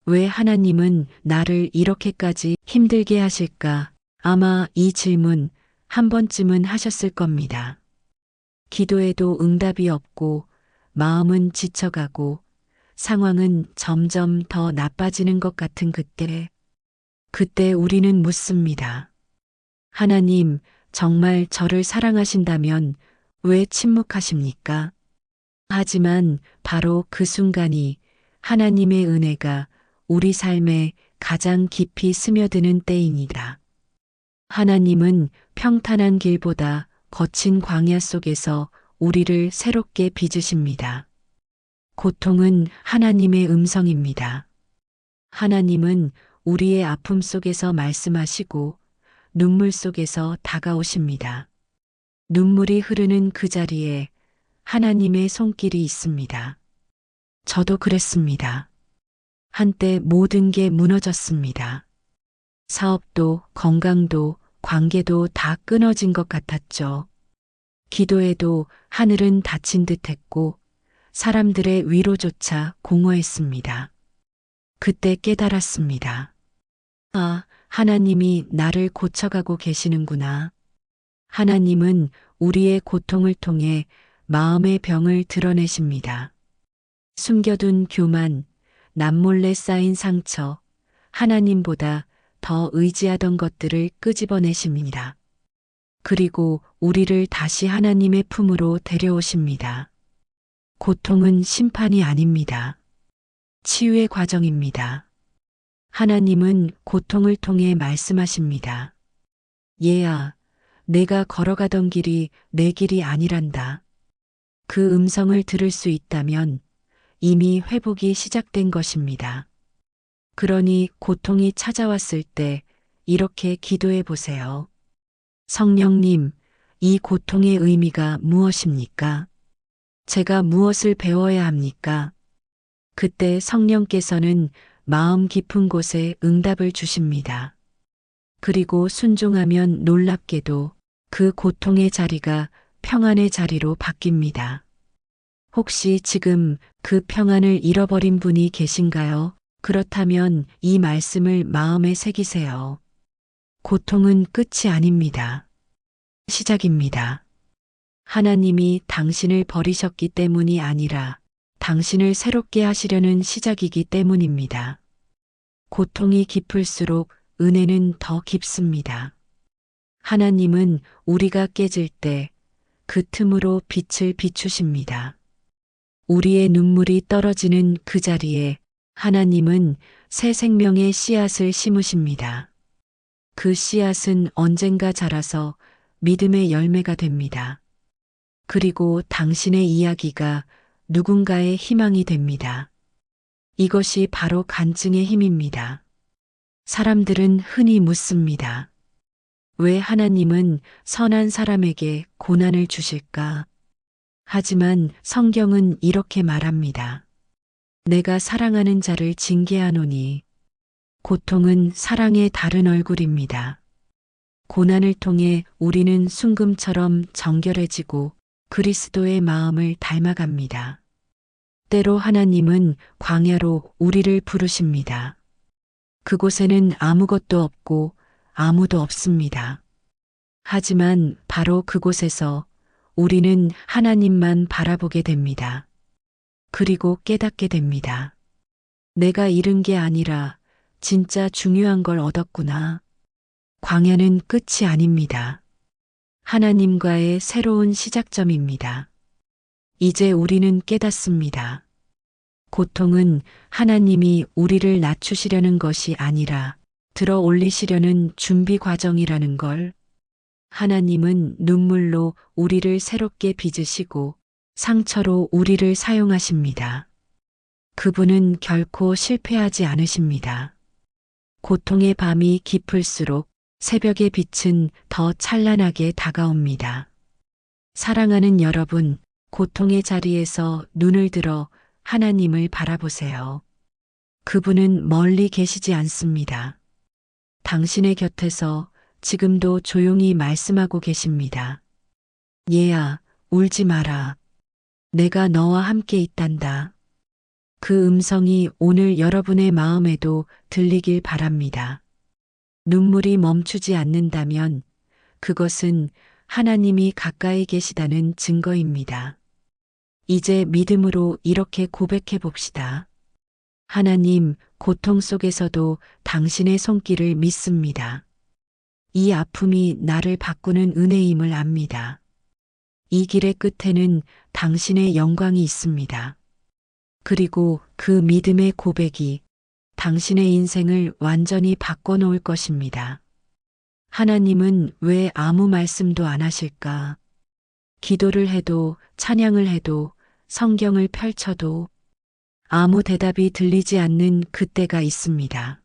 왜 하나님은 나를 이렇게까지 힘들게 하실까? 아마 이 질문 한 번쯤은 하셨을 겁니다. 기도해도 응답이 없고 마음은 지쳐가고 상황은 점점 더 나빠지는 것 같은 그때 우리는 묻습니다. 하나님, 정말 저를 사랑하신다면 왜 침묵하십니까? 하지만 바로 그 순간이 하나님의 은혜가 우리 삶에 가장 깊이 스며드는 때입니다. 하나님은 평탄한 길보다 거친 광야 속에서 우리를 새롭게 빚으십니다. 고통은 하나님의 음성입니다. 하나님은 우리의 아픔 속에서 말씀하시고 눈물 속에서 다가오십니다. 눈물이 흐르는 그 자리에 하나님의 손길이 있습니다. 저도 그랬습니다. 한때 모든 게 무너졌습니다. 사업도, 건강도, 관계도 다 끊어진 것 같았죠. 기도해도 하늘은 닫힌 듯 했고 사람들의 위로조차 공허했습니다. 그때 깨달았습니다. 아, 하나님이 나를 고쳐가고 계시는구나. 하나님은 우리의 고통을 통해 마음의 병을 드러내십니다. 숨겨둔 교만, 남몰래 쌓인 상처, 하나님보다 더 의지하던 것들을 끄집어내십니다. 그리고 우리를 다시 하나님의 품으로 데려오십니다. 고통은 심판이 아닙니다. 치유의 과정입니다. 하나님은 고통을 통해 말씀하십니다. 얘야, 내가 걸어가던 길이 내 길이 아니란다. 그 음성을 들을 수 있다면 이미 회복이 시작된 것입니다. 그러니 고통이 찾아왔을 때 이렇게 기도해 보세요. 성령님, 이 고통의 의미가 무엇입니까? 제가 무엇을 배워야 합니까? 그때 성령께서는 마음 깊은 곳에 응답을 주십니다. 그리고 순종하면 놀랍게도 그 고통의 자리가 평안의 자리로 바뀝니다. 혹시 지금 그 평안을 잃어버린 분이 계신가요? 그렇다면 이 말씀을 마음에 새기세요. 고통은 끝이 아닙니다. 시작입니다. 하나님이 당신을 버리셨기 때문이 아니라 당신을 새롭게 하시려는 시작이기 때문입니다. 고통이 깊을수록 은혜는 더 깊습니다. 하나님은 우리가 깨질 때 그 틈으로 빛을 비추십니다. 우리의 눈물이 떨어지는 그 자리에 하나님은 새 생명의 씨앗을 심으십니다. 그 씨앗은 언젠가 자라서 믿음의 열매가 됩니다. 그리고 당신의 이야기가 누군가의 희망이 됩니다. 이것이 바로 간증의 힘입니다. 사람들은 흔히 묻습니다. 왜 하나님은 선한 사람에게 고난을 주실까? 하지만 성경은 이렇게 말합니다. 내가 사랑하는 자를 징계하노니 고통은 사랑의 다른 얼굴입니다. 고난을 통해 우리는 순금처럼 정결해지고 그리스도의 마음을 닮아갑니다. 때로 하나님은 광야로 우리를 부르십니다. 그곳에는 아무것도 없고 아무도 없습니다. 하지만 바로 그곳에서 우리는 하나님만 바라보게 됩니다. 그리고 깨닫게 됩니다. 내가 잃은 게 아니라 진짜 중요한 걸 얻었구나. 광야는 끝이 아닙니다. 하나님과의 새로운 시작점입니다. 이제 우리는 깨닫습니다. 고통은 하나님이 우리를 낮추시려는 것이 아니라 들어 올리시려는 준비 과정이라는 걸. 하나님은 눈물로 우리를 새롭게 빚으시고 상처로 우리를 사용하십니다. 그분은 결코 실패하지 않으십니다. 고통의 밤이 깊을수록 새벽의 빛은 더 찬란하게 다가옵니다. 사랑하는 여러분, 고통의 자리에서 눈을 들어 하나님을 바라보세요. 그분은 멀리 계시지 않습니다. 당신의 곁에서 지금도 조용히 말씀하고 계십니다. 얘야, 울지 마라. 내가 너와 함께 있단다. 그 음성이 오늘 여러분의 마음에도 들리길 바랍니다. 눈물이 멈추지 않는다면 그것은 하나님이 가까이 계시다는 증거입니다. 이제 믿음으로 이렇게 고백해 봅시다. 하나님, 고통 속에서도 당신의 손길을 믿습니다. 이 아픔이 나를 바꾸는 은혜임을 압니다. 이 길의 끝에는 당신의 영광이 있습니다. 그리고 그 믿음의 고백이 당신의 인생을 완전히 바꿔놓을 것입니다. 하나님은 왜 아무 말씀도 안 하실까? 기도를 해도, 찬양을 해도, 성경을 펼쳐도 아무 대답이 들리지 않는 그때가 있습니다.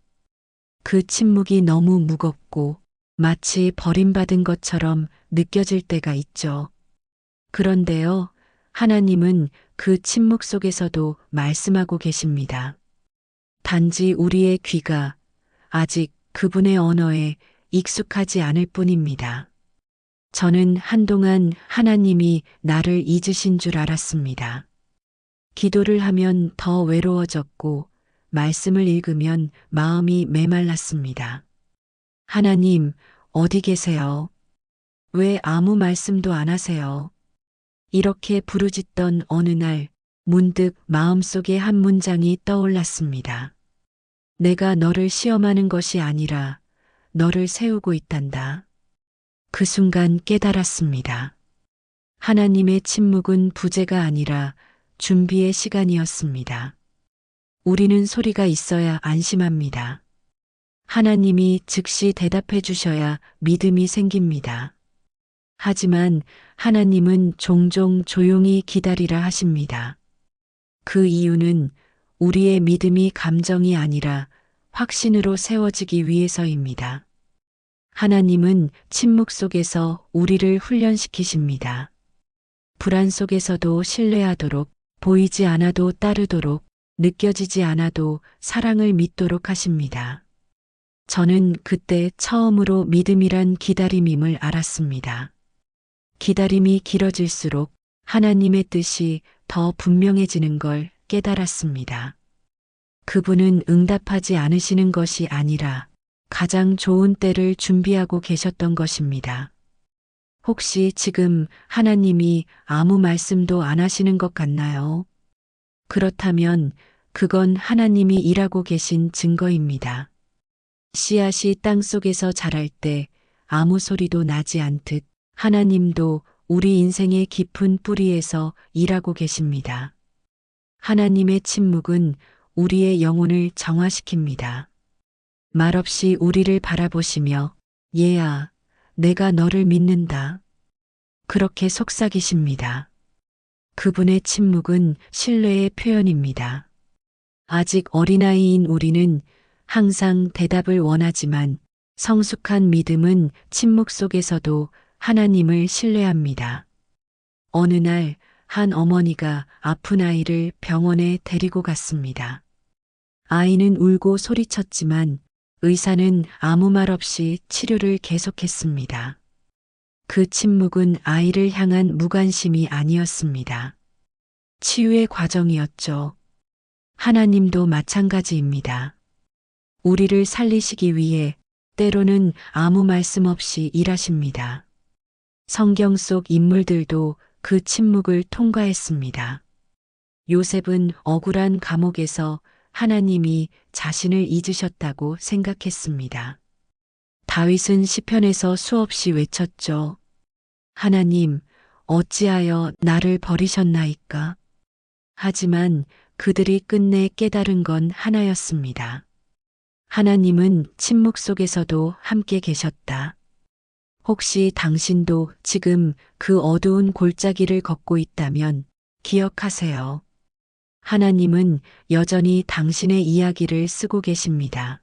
그 침묵이 너무 무겁고 마치 버림받은 것처럼 느껴질 때가 있죠. 그런데요, 하나님은 그 침묵 속에서도 말씀하고 계십니다. 단지 우리의 귀가 아직 그분의 언어에 익숙하지 않을 뿐입니다. 저는 한동안 하나님이 나를 잊으신 줄 알았습니다. 기도를 하면 더 외로워졌고, 말씀을 읽으면 마음이 메말랐습니다. 하나님, 어디 계세요? 왜 아무 말씀도 안 하세요? 이렇게 부르짖던 어느 날, 문득 마음속에 한 문장이 떠올랐습니다. 내가 너를 시험하는 것이 아니라 너를 세우고 있단다. 그 순간 깨달았습니다. 하나님의 침묵은 부재가 아니라 준비의 시간이었습니다. 우리는 소리가 있어야 안심합니다. 하나님이 즉시 대답해 주셔야 믿음이 생깁니다. 하지만 하나님은 종종 조용히 기다리라 하십니다. 그 이유는 우리의 믿음이 감정이 아니라 확신으로 세워지기 위해서입니다. 하나님은 침묵 속에서 우리를 훈련시키십니다. 불안 속에서도 신뢰하도록, 보이지 않아도 따르도록, 느껴지지 않아도 사랑을 믿도록 하십니다. 저는 그때 처음으로 믿음이란 기다림임을 알았습니다. 기다림이 길어질수록 하나님의 뜻이 더 분명해지는 걸 깨달았습니다. 그분은 응답하지 않으시는 것이 아니라 가장 좋은 때를 준비하고 계셨던 것입니다. 혹시 지금 하나님이 아무 말씀도 안 하시는 것 같나요? 그렇다면 그건 하나님이 일하고 계신 증거입니다. 씨앗이 땅 속에서 자랄 때 아무 소리도 나지 않듯 하나님도 우리 인생의 깊은 뿌리에서 일하고 계십니다. 하나님의 침묵은 우리의 영혼을 정화시킵니다. 말없이 우리를 바라보시며 얘야, 내가 너를 믿는다. 그렇게 속삭이십니다. 그분의 침묵은 신뢰의 표현입니다. 아직 어린아이인 우리는 항상 대답을 원하지만 성숙한 믿음은 침묵 속에서도 하나님을 신뢰합니다. 어느 날 한 어머니가 아픈 아이를 병원에 데리고 갔습니다. 아이는 울고 소리쳤지만 의사는 아무 말 없이 치료를 계속했습니다. 그 침묵은 아이를 향한 무관심이 아니었습니다. 치유의 과정이었죠. 하나님도 마찬가지입니다. 우리를 살리시기 위해 때로는 아무 말씀 없이 일하십니다. 성경 속 인물들도 그 침묵을 통과했습니다. 요셉은 억울한 감옥에서 하나님이 자신을 잊으셨다고 생각했습니다. 다윗은 시편에서 수없이 외쳤죠. 하나님, 어찌하여 나를 버리셨나이까? 하지만 그들이 끝내 깨달은 건 하나였습니다. 하나님은 침묵 속에서도 함께 계셨다. 혹시 당신도 지금 그 어두운 골짜기를 걷고 있다면 기억하세요. 하나님은 여전히 당신의 이야기를 쓰고 계십니다.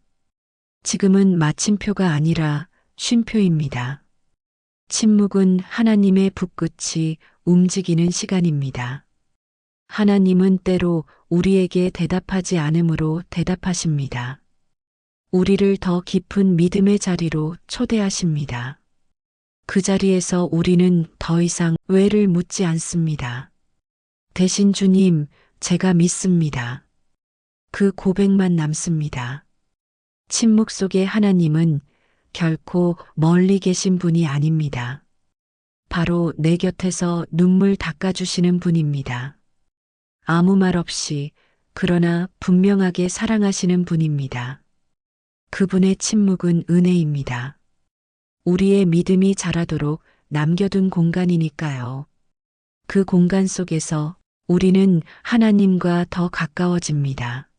지금은 마침표가 아니라 쉼표입니다. 침묵은 하나님의 붓끝이 움직이는 시간입니다. 하나님은 때로 우리에게 대답하지 않으므로 대답하십니다. 우리를 더 깊은 믿음의 자리로 초대하십니다. 그 자리에서 우리는 더 이상 왜를 묻지 않습니다. 대신 주님, 제가 믿습니다. 그 고백만 남습니다. 침묵 속의 하나님은 결코 멀리 계신 분이 아닙니다. 바로 내 곁에서 눈물 닦아주시는 분입니다. 아무 말 없이 그러나 분명하게 사랑하시는 분입니다. 그분의 침묵은 은혜입니다. 우리의 믿음이 자라도록 남겨둔 공간이니까요. 그 공간 속에서 우리는 하나님과 더 가까워집니다.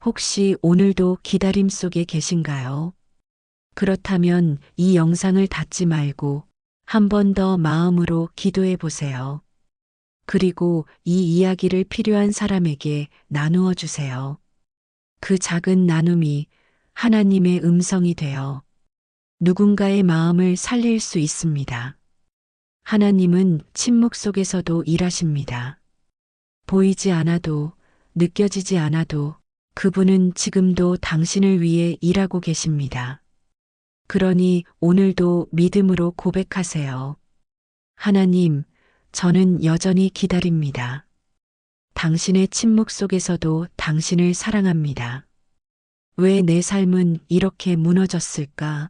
혹시 오늘도 기다림 속에 계신가요? 그렇다면 이 영상을 닫지 말고 한 번 더 마음으로 기도해 보세요. 그리고 이 이야기를 필요한 사람에게 나누어 주세요. 그 작은 나눔이 하나님의 음성이 되어 누군가의 마음을 살릴 수 있습니다. 하나님은 침묵 속에서도 일하십니다. 보이지 않아도, 느껴지지 않아도 그분은 지금도 당신을 위해 일하고 계십니다. 그러니 오늘도 믿음으로 고백하세요. 하나님, 저는 여전히 기다립니다. 당신의 침묵 속에서도 당신을 사랑합니다. 왜 내 삶은 이렇게 무너졌을까?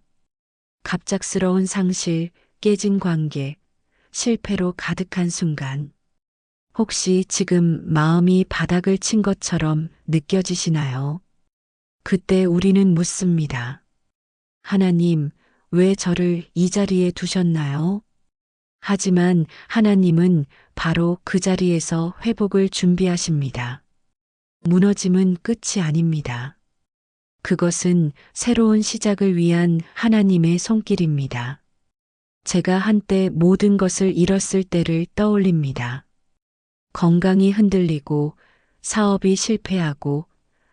갑작스러운 상실, 깨진 관계, 실패로 가득한 순간. 혹시 지금 마음이 바닥을 친 것처럼 느껴지시나요? 그때 우리는 묻습니다. 하나님, 왜 저를 이 자리에 두셨나요? 하지만 하나님은 바로 그 자리에서 회복을 준비하십니다. 무너짐은 끝이 아닙니다. 그것은 새로운 시작을 위한 하나님의 손길입니다. 제가 한때 모든 것을 잃었을 때를 떠올립니다. 건강이 흔들리고 사업이 실패하고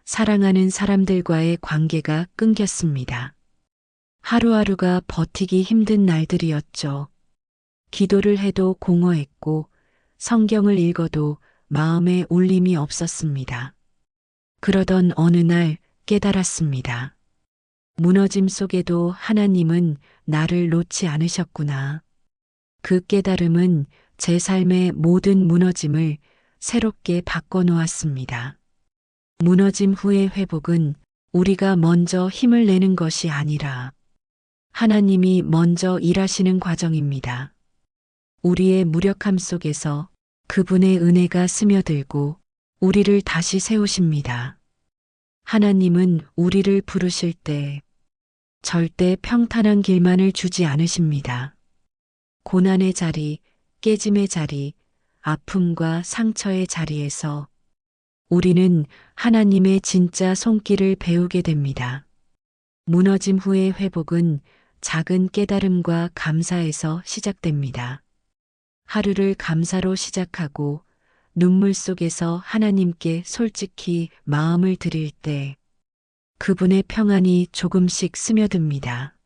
사랑하는 사람들과의 관계가 끊겼습니다. 하루하루가 버티기 힘든 날들이었죠. 기도를 해도 공허했고 성경을 읽어도 마음에 울림이 없었습니다. 그러던 어느 날 깨달았습니다. 무너짐 속에도 하나님은 나를 놓지 않으셨구나. 그 깨달음은 제 삶의 모든 무너짐을 새롭게 바꿔놓았습니다. 무너짐 후의 회복은 우리가 먼저 힘을 내는 것이 아니라 하나님이 먼저 일하시는 과정입니다. 우리의 무력함 속에서 그분의 은혜가 스며들고 우리를 다시 세우십니다. 하나님은 우리를 부르실 때 절대 평탄한 길만을 주지 않으십니다. 고난의 자리, 깨짐의 자리, 아픔과 상처의 자리에서 우리는 하나님의 진짜 손길을 배우게 됩니다. 무너짐 후의 회복은 작은 깨달음과 감사에서 시작됩니다. 하루를 감사로 시작하고 눈물 속에서 하나님께 솔직히 마음을 드릴 때 그분의 평안이 조금씩 스며듭니다.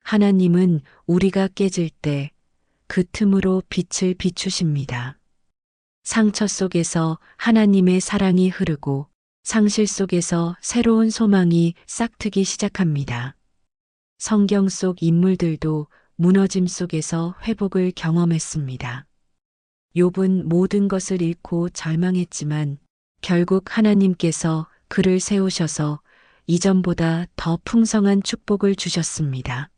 하나님은 우리가 깨질 때 그 틈으로 빛을 비추십니다. 상처 속에서 하나님의 사랑이 흐르고 상실 속에서 새로운 소망이 싹트기 시작합니다. 성경 속 인물들도 무너짐 속에서 회복을 경험했습니다. 욥은 모든 것을 잃고 절망했지만 결국 하나님께서 그를 세우셔서 이전보다 더 풍성한 축복을 주셨습니다.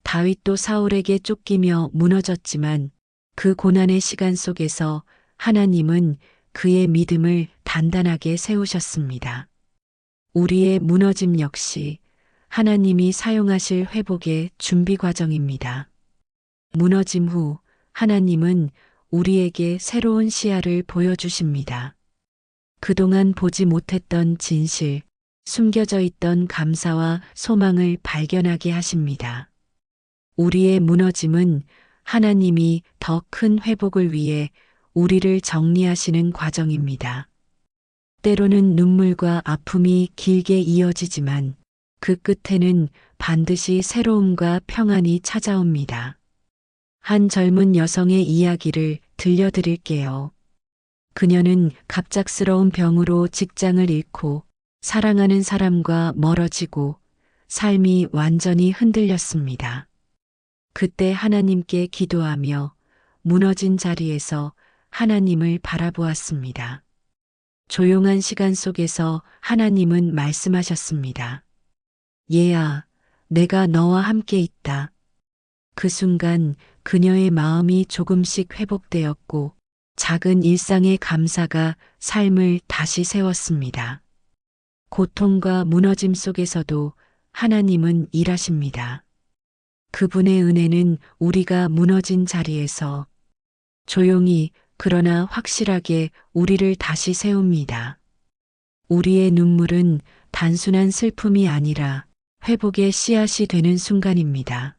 다윗도 사울에게 쫓기며 무너졌지만 그 고난의 시간 속에서 하나님은 그의 믿음을 단단하게 세우셨습니다. 우리의 무너짐 역시 하나님이 사용하실 회복의 준비 과정입니다. 무너짐 후 하나님은 우리에게 새로운 시야를 보여주십니다. 그동안 보지 못했던 진실, 숨겨져 있던 감사와 소망을 발견하게 하십니다. 우리의 무너짐은 하나님이 더 큰 회복을 위해 우리를 정리하시는 과정입니다. 때로는 눈물과 아픔이 길게 이어지지만 그 끝에는 반드시 새로움과 평안이 찾아옵니다. 한 젊은 여성의 이야기를 들려드릴게요. 그녀는 갑작스러운 병으로 직장을 잃고 사랑하는 사람과 멀어지고 삶이 완전히 흔들렸습니다. 그때 하나님께 기도하며 무너진 자리에서 하나님을 바라보았습니다. 조용한 시간 속에서 하나님은 말씀하셨습니다. 얘야, 내가 너와 함께 있다. 그 순간 그녀의 마음이 조금씩 회복되었고 작은 일상의 감사가 삶을 다시 세웠습니다. 고통과 무너짐 속에서도 하나님은 일하십니다. 그분의 은혜는 우리가 무너진 자리에서 조용히 그러나 확실하게 우리를 다시 세웁니다. 우리의 눈물은 단순한 슬픔이 아니라 회복의 씨앗이 되는 순간입니다.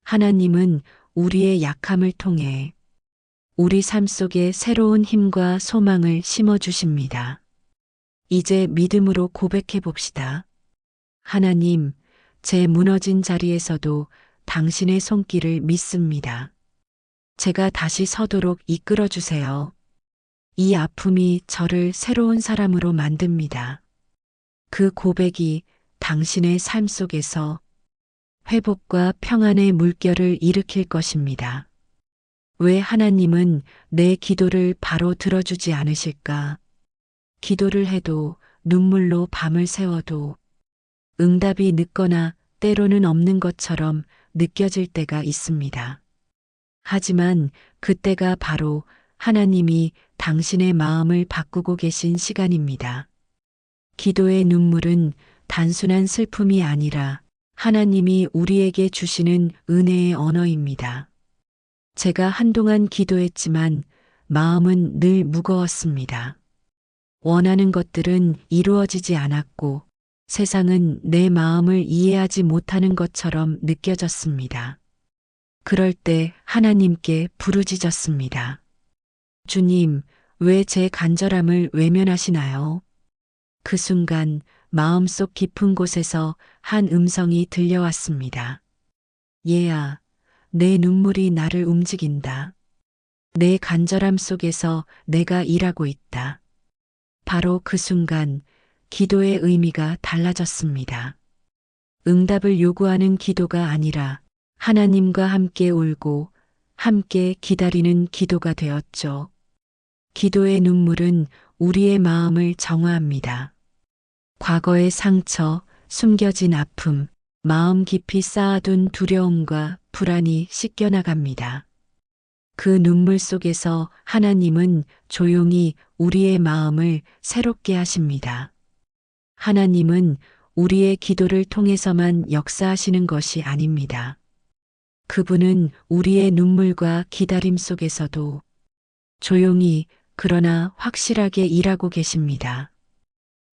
하나님은 우리의 약함을 통해 우리 삶 속에 새로운 힘과 소망을 심어주십니다. 이제 믿음으로 고백해 봅시다. 하나님, 제 무너진 자리에서도 당신의 손길을 믿습니다. 제가 다시 서도록 이끌어 주세요. 이 아픔이 저를 새로운 사람으로 만듭니다. 그 고백이 당신의 삶 속에서 회복과 평안의 물결을 일으킬 것입니다. 왜 하나님은 내 기도를 바로 들어주지 않으실까? 기도를 해도 눈물로 밤을 새워도 응답이 늦거나 때로는 없는 것처럼 느껴질 때가 있습니다. 하지만 그때가 바로 하나님이 당신의 마음을 바꾸고 계신 시간입니다. 기도의 눈물은 단순한 슬픔이 아니라 하나님이 우리에게 주시는 은혜의 언어입니다. 제가 한동안 기도했지만 마음은 늘 무거웠습니다. 원하는 것들은 이루어지지 않았고 세상은 내 마음을 이해하지 못하는 것처럼 느껴졌습니다. 그럴 때 하나님께 부르짖었습니다. 주님, 왜 제 간절함을 외면하시나요? 그 순간 마음속 깊은 곳에서 한 음성이 들려왔습니다. 얘야, 내 눈물이 나를 움직인다. 내 간절함 속에서 내가 일하고 있다. 바로 그 순간 기도의 의미가 달라졌습니다. 응답을 요구하는 기도가 아니라 하나님과 함께 울고 함께 기다리는 기도가 되었죠. 기도의 눈물은 우리의 마음을 정화합니다. 과거의 상처, 숨겨진 아픔, 마음 깊이 쌓아둔 두려움과 불안이 씻겨나갑니다. 그 눈물 속에서 하나님은 조용히 우리의 마음을 새롭게 하십니다. 하나님은 우리의 기도를 통해서만 역사하시는 것이 아닙니다. 그분은 우리의 눈물과 기다림 속에서도 조용히 그러나 확실하게 일하고 계십니다.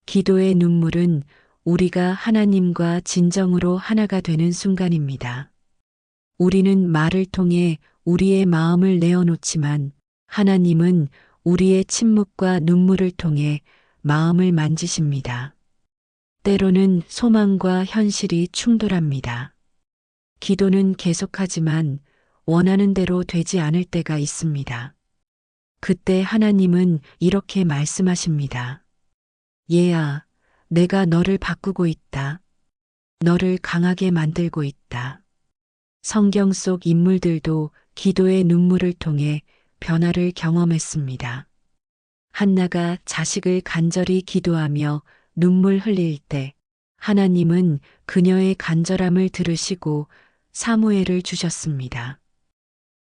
기도의 눈물은 우리가 하나님과 진정으로 하나가 되는 순간입니다. 우리는 말을 통해 우리의 마음을 내어놓지만 하나님은 우리의 침묵과 눈물을 통해 마음을 만지십니다. 때로는 소망과 현실이 충돌합니다. 기도는 계속하지만 원하는 대로 되지 않을 때가 있습니다. 그때 하나님은 이렇게 말씀하십니다. 얘야, 내가 너를 바꾸고 있다. 너를 강하게 만들고 있다. 성경 속 인물들도 기도의 눈물을 통해 변화를 경험했습니다. 한나가 자식을 간절히 기도하며 눈물 흘릴 때 하나님은 그녀의 간절함을 들으시고 사무엘을 주셨습니다.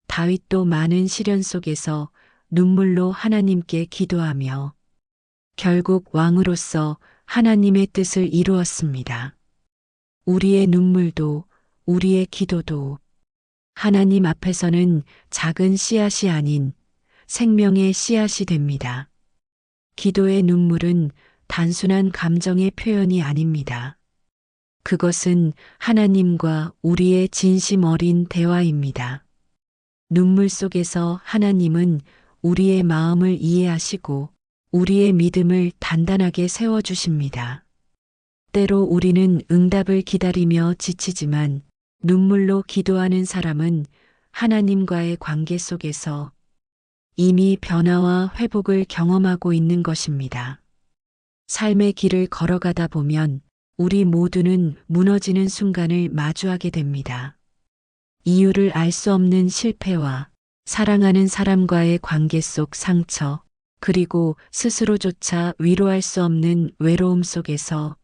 다윗도 많은 시련 속에서 눈물로 하나님께 기도하며 결국 왕으로서 하나님의 뜻을 이루었습니다. 우리의 눈물도 우리의 기도도 하나님 앞에서는 작은 씨앗이 아닌 생명의 씨앗이 됩니다. 기도의 눈물은 단순한 감정의 표현이 아닙니다. 그것은 하나님과 우리의 진심 어린 대화입니다. 눈물 속에서 하나님은 우리의 마음을 이해하시고 우리의 믿음을 단단하게 세워주십니다. 때로 우리는 응답을 기다리며 지치지만 눈물로 기도하는 사람은 하나님과의 관계 속에서 이미 변화와 회복을 경험하고 있는 것입니다. 삶의 길을 걸어가다 보면 우리 모두는 무너지는 순간을 마주하게 됩니다. 이유를 알 수 없는 실패와 사랑하는 사람과의 관계 속 상처, 그리고 스스로조차 위로할 수 없는 외로움 속에서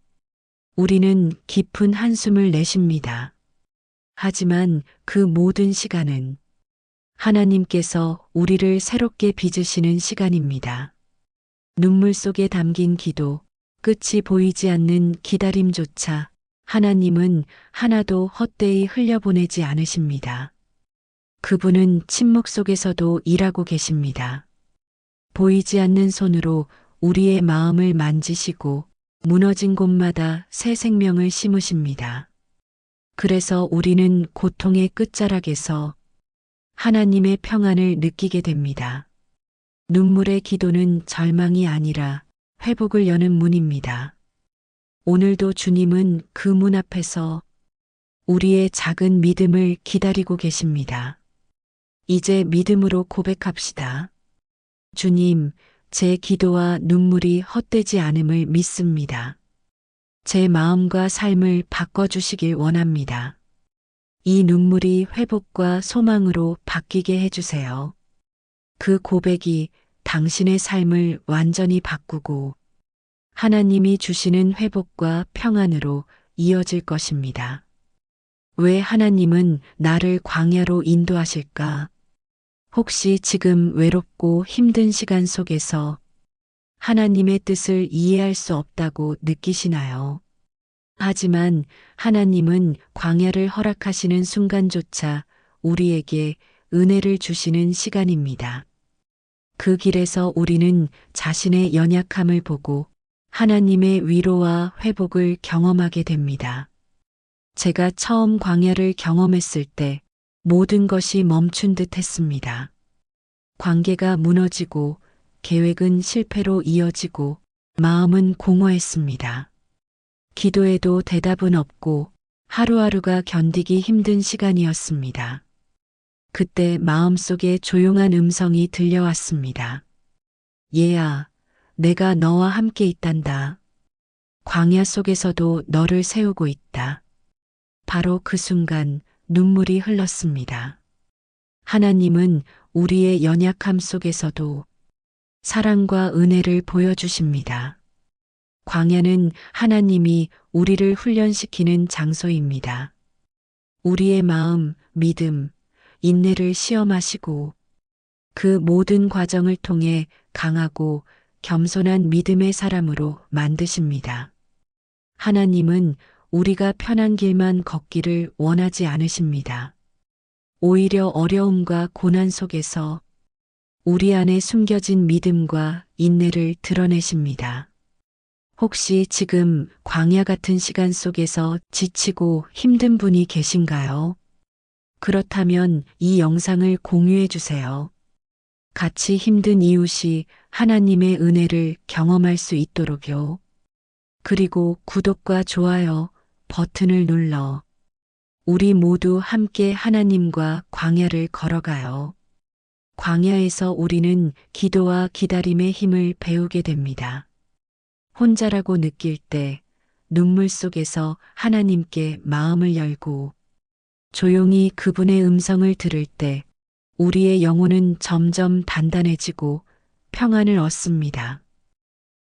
우리는 깊은 한숨을 내쉽니다. 하지만 그 모든 시간은 하나님께서 우리를 새롭게 빚으시는 시간입니다. 눈물 속에 담긴 기도, 끝이 보이지 않는 기다림조차 하나님은 하나도 헛되이 흘려보내지 않으십니다. 그분은 침묵 속에서도 일하고 계십니다. 보이지 않는 손으로 우리의 마음을 만지시고 무너진 곳마다 새 생명을 심으십니다. 그래서 우리는 고통의 끝자락에서 하나님의 평안을 느끼게 됩니다. 눈물의 기도는 절망이 아니라 회복을 여는 문입니다. 오늘도 주님은 그 문 앞에서 우리의 작은 믿음을 기다리고 계십니다. 이제 믿음으로 고백합시다. 주님, 제 기도와 눈물이 헛되지 않음을 믿습니다. 제 마음과 삶을 바꿔주시길 원합니다. 이 눈물이 회복과 소망으로 바뀌게 해주세요. 그 고백이 당신의 삶을 완전히 바꾸고 하나님이 주시는 회복과 평안으로 이어질 것입니다. 왜 하나님은 나를 광야로 인도하실까? 혹시 지금 외롭고 힘든 시간 속에서 하나님의 뜻을 이해할 수 없다고 느끼시나요? 하지만 하나님은 광야를 허락하시는 순간조차 우리에게 은혜를 주시는 시간입니다. 그 길에서 우리는 자신의 연약함을 보고 하나님의 위로와 회복을 경험하게 됩니다. 제가 처음 광야를 경험했을 때 모든 것이 멈춘 듯 했습니다. 관계가 무너지고 계획은 실패로 이어지고 마음은 공허했습니다. 기도해도 대답은 없고 하루하루가 견디기 힘든 시간이었습니다. 그때 마음속에 조용한 음성이 들려왔습니다. 얘야, 내가 너와 함께 있단다. 광야 속에서도 너를 세우고 있다. 바로 그 순간 눈물이 흘렀습니다. 하나님은 우리의 연약함 속에서도 사랑과 은혜를 보여주십니다. 광야는 하나님이 우리를 훈련시키는 장소입니다. 우리의 마음, 믿음, 인내를 시험하시고 그 모든 과정을 통해 강하고 겸손한 믿음의 사람으로 만드십니다. 하나님은 우리가 편한 길만 걷기를 원하지 않으십니다. 오히려 어려움과 고난 속에서 우리 안에 숨겨진 믿음과 인내를 드러내십니다. 혹시 지금 광야 같은 시간 속에서 지치고 힘든 분이 계신가요? 그렇다면 이 영상을 공유해 주세요. 같이 힘든 이웃이 하나님의 은혜를 경험할 수 있도록요. 그리고 구독과 좋아요 버튼을 눌러 우리 모두 함께 하나님과 광야를 걸어가요. 광야에서 우리는 기도와 기다림의 힘을 배우게 됩니다. 혼자라고 느낄 때 눈물 속에서 하나님께 마음을 열고 조용히 그분의 음성을 들을 때 우리의 영혼은 점점 단단해지고 평안을 얻습니다.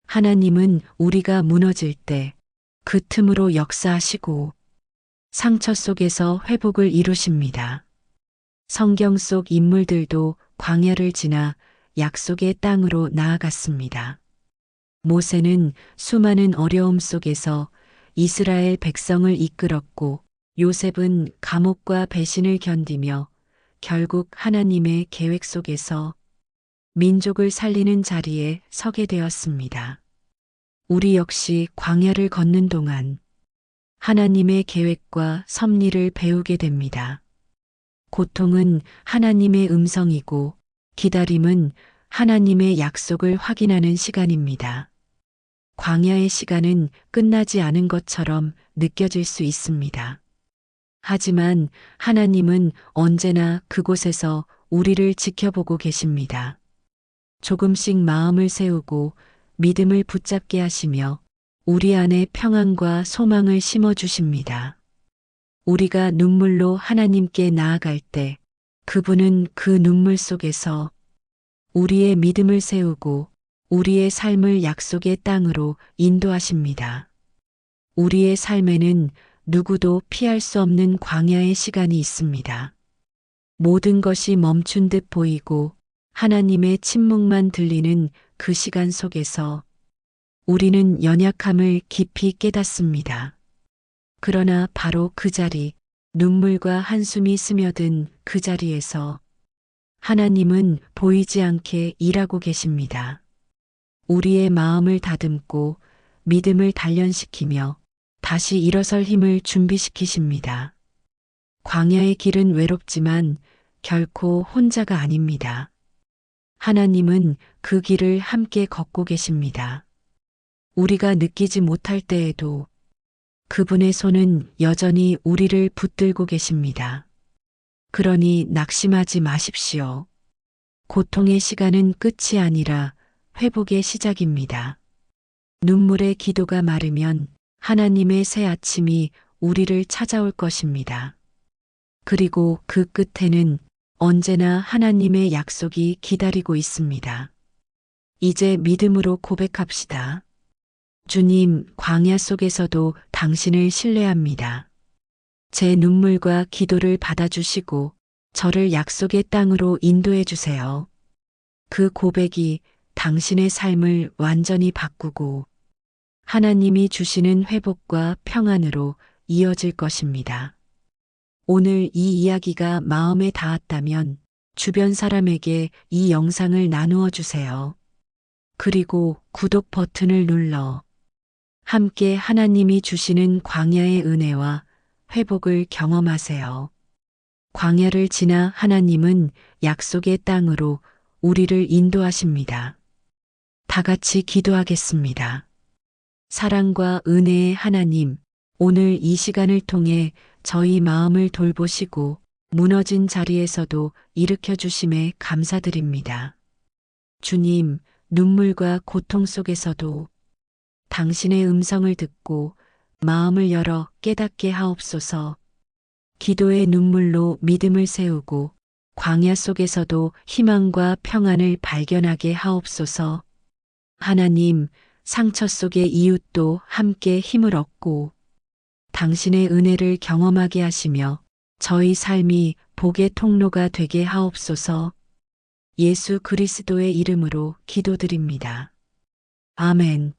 하나님은 우리가 무너질 때 그 틈으로 역사하시고 상처 속에서 회복을 이루십니다. 성경 속 인물들도 광야를 지나 약속의 땅으로 나아갔습니다. 모세는 수많은 어려움 속에서 이스라엘 백성을 이끌었고 요셉은 감옥과 배신을 견디며 결국 하나님의 계획 속에서 민족을 살리는 자리에 서게 되었습니다. 우리 역시 광야를 걷는 동안 하나님의 계획과 섭리를 배우게 됩니다. 고통은 하나님의 음성이고 기다림은 하나님의 약속을 확인하는 시간입니다. 광야의 시간은 끝나지 않은 것처럼 느껴질 수 있습니다. 하지만 하나님은 언제나 그곳에서 우리를 지켜보고 계십니다. 조금씩 마음을 세우고 믿음을 붙잡게 하시며 우리 안에 평안과 소망을 심어주십니다. 우리가 눈물로 하나님께 나아갈 때 그분은 그 눈물 속에서 우리의 믿음을 세우고 우리의 삶을 약속의 땅으로 인도하십니다. 우리의 삶에는 누구도 피할 수 없는 광야의 시간이 있습니다. 모든 것이 멈춘 듯 보이고 하나님의 침묵만 들리는 그 시간 속에서 우리는 연약함을 깊이 깨닫습니다. 그러나 바로 그 자리, 눈물과 한숨이 스며든 그 자리에서 하나님은 보이지 않게 일하고 계십니다. 우리의 마음을 다듬고 믿음을 단련시키며 다시 일어설 힘을 준비시키십니다. 광야의 길은 외롭지만 결코 혼자가 아닙니다. 하나님은 그 길을 함께 걷고 계십니다. 우리가 느끼지 못할 때에도 그분의 손은 여전히 우리를 붙들고 계십니다. 그러니 낙심하지 마십시오. 고통의 시간은 끝이 아니라 회복의 시작입니다. 눈물의 기도가 마르면 하나님의 새 아침이 우리를 찾아올 것입니다. 그리고 그 끝에는 언제나 하나님의 약속이 기다리고 있습니다. 이제 믿음으로 고백합시다. 주님, 광야 속에서도 당신을 신뢰합니다. 제 눈물과 기도를 받아주시고 저를 약속의 땅으로 인도해 주세요. 그 고백이 당신의 삶을 완전히 바꾸고 하나님이 주시는 회복과 평안으로 이어질 것입니다. 오늘 이 이야기가 마음에 닿았다면 주변 사람에게 이 영상을 나누어 주세요. 그리고 구독 버튼을 눌러 함께 하나님이 주시는 광야의 은혜와 회복을 경험하세요. 광야를 지나 하나님은 약속의 땅으로 우리를 인도하십니다. 다 같이 기도하겠습니다. 사랑과 은혜의 하나님, 오늘 이 시간을 통해 저희 마음을 돌보시고 무너진 자리에서도 일으켜 주심에 감사드립니다. 주님, 눈물과 고통 속에서도 당신의 음성을 듣고 마음을 열어 깨닫게 하옵소서. 기도의 눈물로 믿음을 세우고 광야 속에서도 희망과 평안을 발견하게 하옵소서. 하나님, 상처 속의 이웃도 함께 힘을 얻고 당신의 은혜를 경험하게 하시며 저희 삶이 복의 통로가 되게 하옵소서. 예수 그리스도의 이름으로 기도드립니다. 아멘.